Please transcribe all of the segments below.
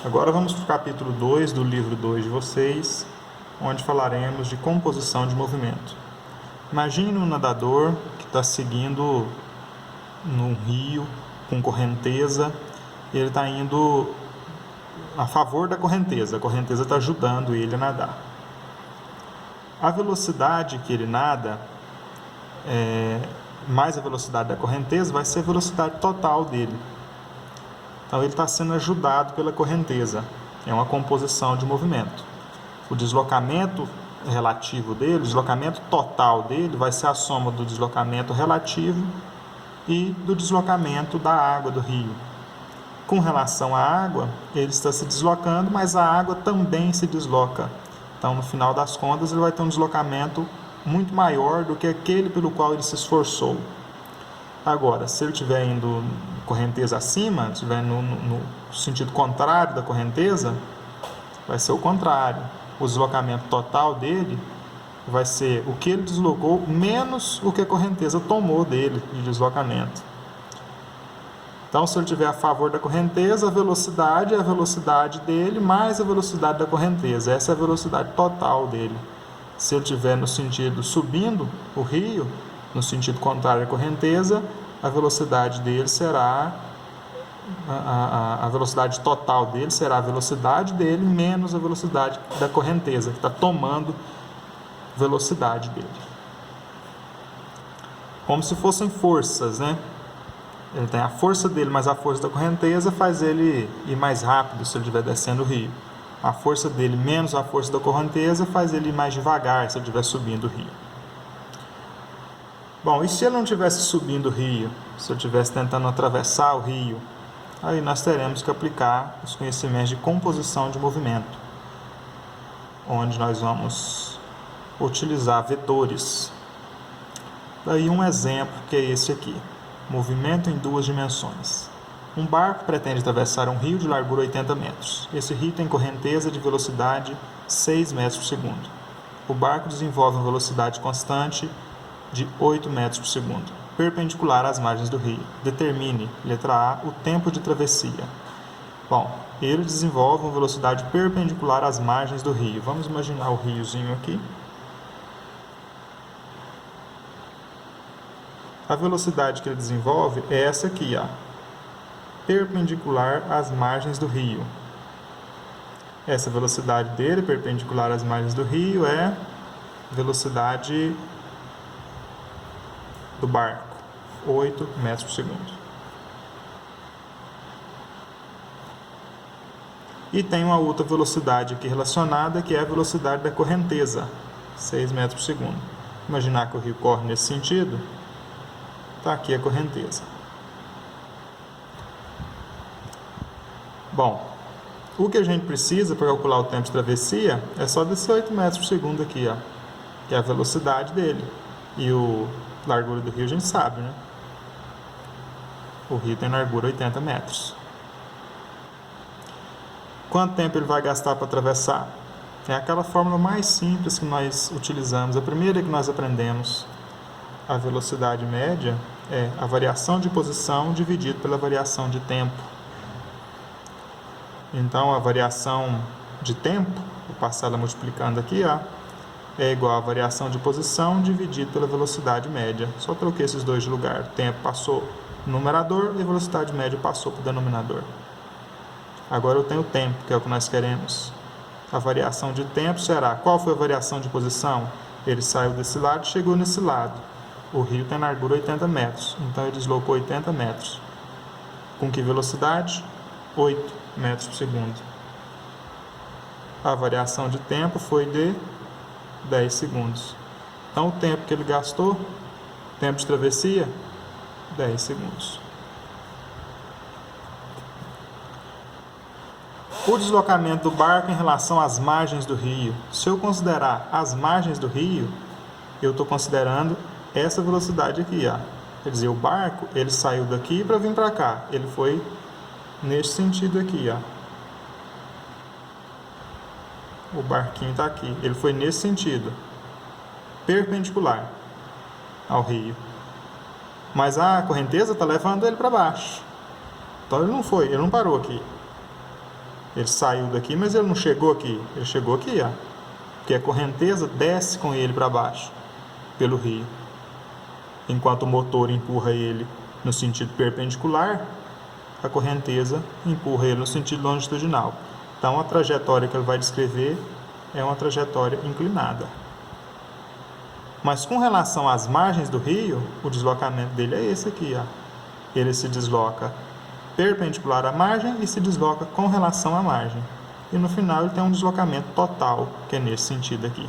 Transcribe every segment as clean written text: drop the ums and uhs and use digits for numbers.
Agora vamos para o capítulo 2 do livro 2 de vocês, onde falaremos de composição de movimento. Imagine um nadador que está seguindo num rio com correnteza, e ele está indo a favor da correnteza, a correnteza está ajudando ele a nadar. A velocidade que ele nada, mais a velocidade da correnteza, vai ser a velocidade total dele. Então ele está sendo ajudado pela correnteza, é uma composição de movimento. O deslocamento relativo dele, o deslocamento total dele vai ser a soma do deslocamento relativo e do deslocamento da água do rio. Com relação à água, ele está se deslocando, mas a água também se desloca. Então, no final das contas, ele vai ter um deslocamento muito maior do que aquele pelo qual ele se esforçou. Agora, se ele estiver indo correnteza acima, estiver no sentido contrário da correnteza, vai ser o contrário. O deslocamento total dele vai ser o que ele deslocou menos o que a correnteza tomou dele de deslocamento. Então, se ele estiver a favor da correnteza, a velocidade é a velocidade dele mais a velocidade da correnteza. Essa é a velocidade total dele. Se ele estiver no sentido subindo o rio, no sentido contrário à correnteza, a velocidade dele será a velocidade total dele será a velocidade dele menos a velocidade da correnteza, que está tomando velocidade dele. Como se fossem forças, né? Ele tem a força dele, mas a força da correnteza faz ele ir mais rápido se ele estiver descendo o rio. A força dele menos a força da correnteza faz ele ir mais devagar se ele estiver subindo o rio. Bom, e se ele não estivesse subindo o rio, se ele estivesse tentando atravessar o rio, aí nós teremos que aplicar os conhecimentos de composição de movimento, onde nós vamos utilizar vetores. Daí um exemplo que é esse aqui, movimento em duas dimensões. Um barco pretende atravessar um rio de largura 80 metros. Esse rio tem correnteza de velocidade 6 metros por segundo. O barco desenvolve uma velocidade constante de 8 metros por segundo, perpendicular às margens do rio. Determine, letra A, o tempo de travessia. Bom, ele desenvolve uma velocidade perpendicular às margens do rio. Vamos imaginar o riozinho aqui. A velocidade que ele desenvolve é essa aqui, ó, perpendicular às margens do rio. Essa velocidade dele, perpendicular às margens do rio, é velocidade do barco, 8 metros por segundo. E tem uma outra velocidade aqui relacionada, que é a velocidade da correnteza, 6 metros por segundo. Imaginar que o rio corre nesse sentido, está aqui a correnteza. Bom, o que a gente precisa para calcular o tempo de travessia é só desse 8 metros por segundo aqui, ó, que é a velocidade dele. E a largura do rio a gente sabe, né? O rio tem largura 80 metros. Quanto tempo ele vai gastar para atravessar? É aquela fórmula mais simples que nós utilizamos, a primeira que nós aprendemos. A velocidade média é a variação de posição dividido pela variação de tempo. Então, a variação de tempo, vou passar ela multiplicando aqui, ó, é igual a variação de posição dividido pela velocidade média. Só troquei esses dois de lugar. O tempo passou no numerador e a velocidade média passou para o denominador. Agora eu tenho o tempo, que é o que nós queremos. A variação de tempo será... Qual foi a variação de posição? Ele saiu desse lado e chegou nesse lado. O rio tem largura 80 metros, então ele deslocou 80 metros. Com que velocidade? 8 metros por segundo. A variação de tempo foi de 10 segundos. Então, o tempo que ele gastou, tempo de travessia, 10 segundos. O deslocamento do barco em relação às margens do rio. Se eu considerar as margens do rio, eu estou considerando essa velocidade aqui, ó. Quer dizer, o barco, ele saiu daqui para vir para cá. Ele foi nesse sentido aqui, ó. O barquinho está aqui. Ele foi nesse sentido, perpendicular ao rio. Mas a correnteza está levando ele para baixo. Então ele não foi, ele não parou aqui. Ele saiu daqui, mas ele não chegou aqui. Ele chegou aqui, ó. Porque a correnteza desce com ele para baixo, pelo rio. Enquanto o motor empurra ele no sentido perpendicular, a correnteza empurra ele no sentido longitudinal. Então, a trajetória que ele vai descrever é uma trajetória inclinada. Mas com relação às margens do rio, o deslocamento dele é esse aqui, ó. Ele se desloca perpendicular à margem e se desloca com relação à margem. E no final ele tem um deslocamento total, que é nesse sentido aqui.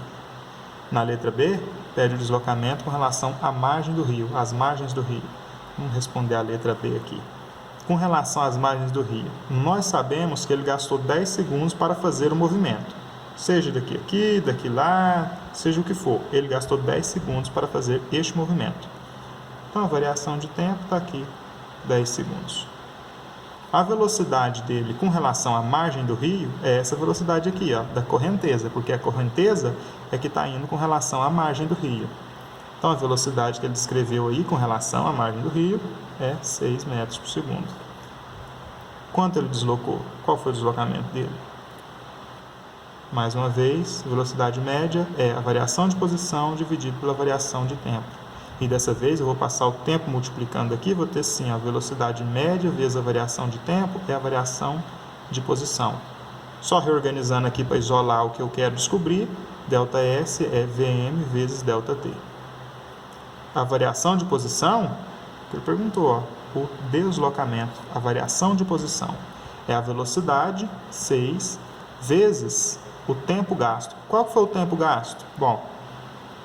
Na letra B, pede o deslocamento com relação à margem do rio, às margens do rio. Vamos responder a letra B aqui. Com relação às margens do rio, nós sabemos que ele gastou 10 segundos para fazer o movimento. Seja daqui aqui, daqui lá, seja o que for. Ele gastou 10 segundos para fazer este movimento. Então a variação de tempo está aqui, 10 segundos. A velocidade dele com relação à margem do rio é essa velocidade aqui, ó, da correnteza, porque a correnteza é que está indo com relação à margem do rio. Então a velocidade que ele descreveu aí com relação à margem do rio é 6 metros por segundo. Quanto ele deslocou? Qual foi o deslocamento dele? Mais uma vez, velocidade média é a variação de posição dividido pela variação de tempo. E dessa vez eu vou passar o tempo multiplicando aqui, vou ter sim a velocidade média vezes a variação de tempo é a variação de posição. Só reorganizando aqui para isolar o que eu quero descobrir, ΔS é Vm vezes ΔT. A variação de posição, que ele perguntou, ó, o deslocamento, a variação de posição é a velocidade 6 vezes o tempo gasto. Qual foi o tempo gasto? Bom,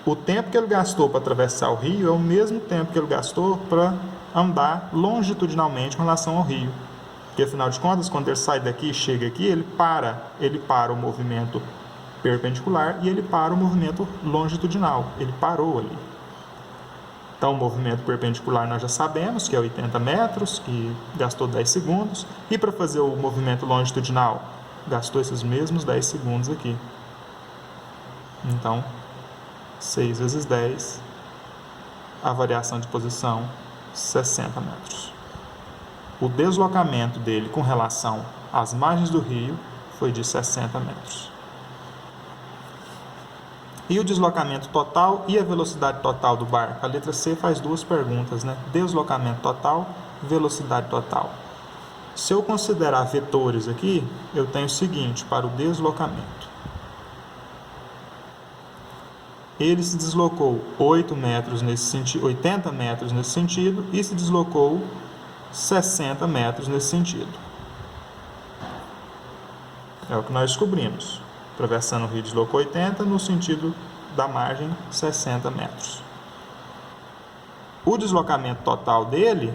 o tempo que ele gastou para atravessar o rio é o mesmo tempo que ele gastou para andar longitudinalmente com relação ao rio. Porque, afinal de contas, quando ele sai daqui e chega aqui, ele para o movimento perpendicular e ele para o movimento longitudinal. Ele parou ali. Então, o movimento perpendicular nós já sabemos que é 80 metros, que gastou 10 segundos. E para fazer o movimento longitudinal, gastou esses mesmos 10 segundos aqui. Então, 6 vezes 10, a variação de posição, 60 metros. O deslocamento dele com relação às margens do rio foi de 60 metros. E o deslocamento total e a velocidade total do barco? A letra C faz duas perguntas, né? Deslocamento total, velocidade total. Se eu considerar vetores aqui, eu tenho o seguinte para o deslocamento. Ele se deslocou 80 metros nesse sentido e se deslocou 60 metros nesse sentido. É o que nós descobrimos. Atravessando o rio, deslocou 80 no sentido da margem 60 metros. O deslocamento total dele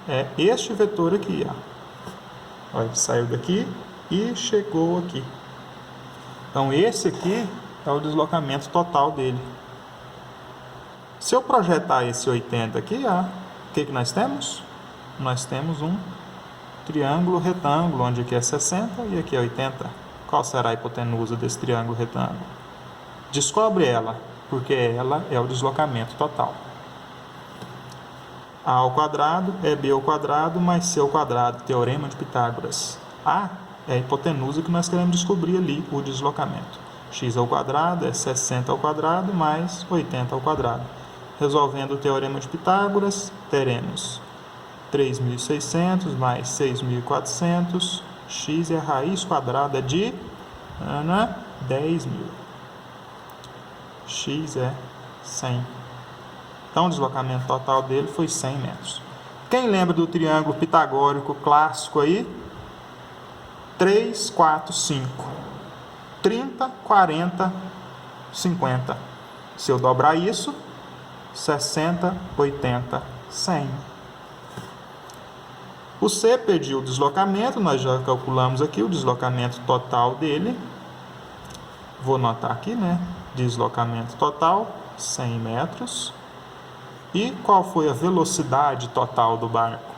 é este vetor aqui, ó. Ele saiu daqui e chegou aqui. Então esse aqui é o deslocamento total dele. Se eu projetar esse 80 aqui, ó, o que nós temos? Nós temos um triângulo retângulo, onde aqui é 60 e aqui é 80. Qual será a hipotenusa desse triângulo retângulo? Descobre ela, porque ela é o deslocamento total. A ao quadrado é B ao quadrado mais C ao quadrado, teorema de Pitágoras. A é a hipotenusa que nós queremos descobrir ali, o deslocamento. X ao quadrado é 60 ao quadrado mais 80 ao quadrado. Resolvendo o teorema de Pitágoras, teremos 3.600 mais 6.400. X é a raiz quadrada de 10.000. X é 100. Então, o deslocamento total dele foi 100 metros. Quem lembra do triângulo pitagórico clássico aí? 3, 4, 5. 30, 40, 50. Se eu dobrar isso, 60, 80, 100. O C pediu o deslocamento, nós já calculamos aqui o deslocamento total dele. Vou anotar aqui, né? Deslocamento total, 100 metros. E qual foi a velocidade total do barco?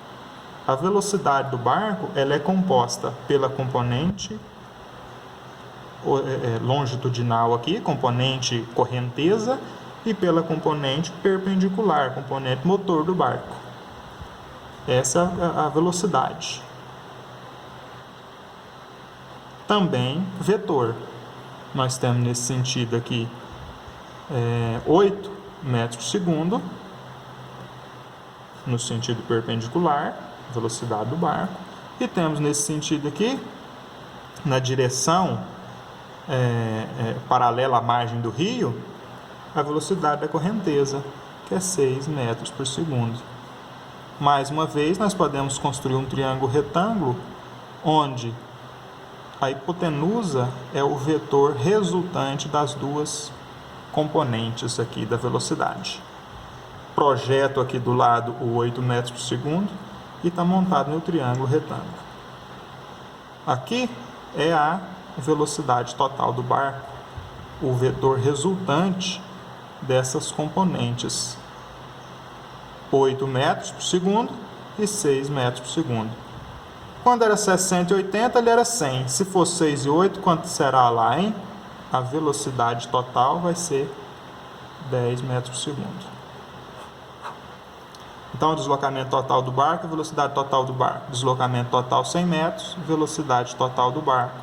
A velocidade do barco ela é composta pela componente longitudinal aqui, componente correnteza, e pela componente perpendicular, componente motor do barco. Essa é a velocidade. também vetor. Nós temos nesse sentido aqui 8 metros por segundo, no sentido perpendicular, velocidade do barco, e temos nesse sentido aqui, na direção paralela à margem do rio, a velocidade da correnteza, que é 6 metros por segundo. Mais uma vez, nós podemos construir um triângulo retângulo, onde a hipotenusa é o vetor resultante das duas componentes aqui da velocidade. Projeto aqui do lado o 8 metros por segundo e está montado no triângulo retângulo. Aqui é a velocidade total do barco, o vetor resultante dessas componentes, 8 metros por segundo e 6 metros por segundo. Quando era 60 e 80, ele era 100. Se for 6 e 8, quanto será lá, hein? A velocidade total vai ser 10 metros por segundo. Então, o deslocamento total do barco, velocidade total do barco. Deslocamento total 100 metros, velocidade total do barco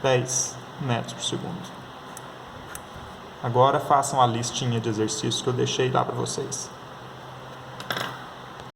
10 metros por segundo. Agora façam a listinha de exercícios que eu deixei lá para vocês.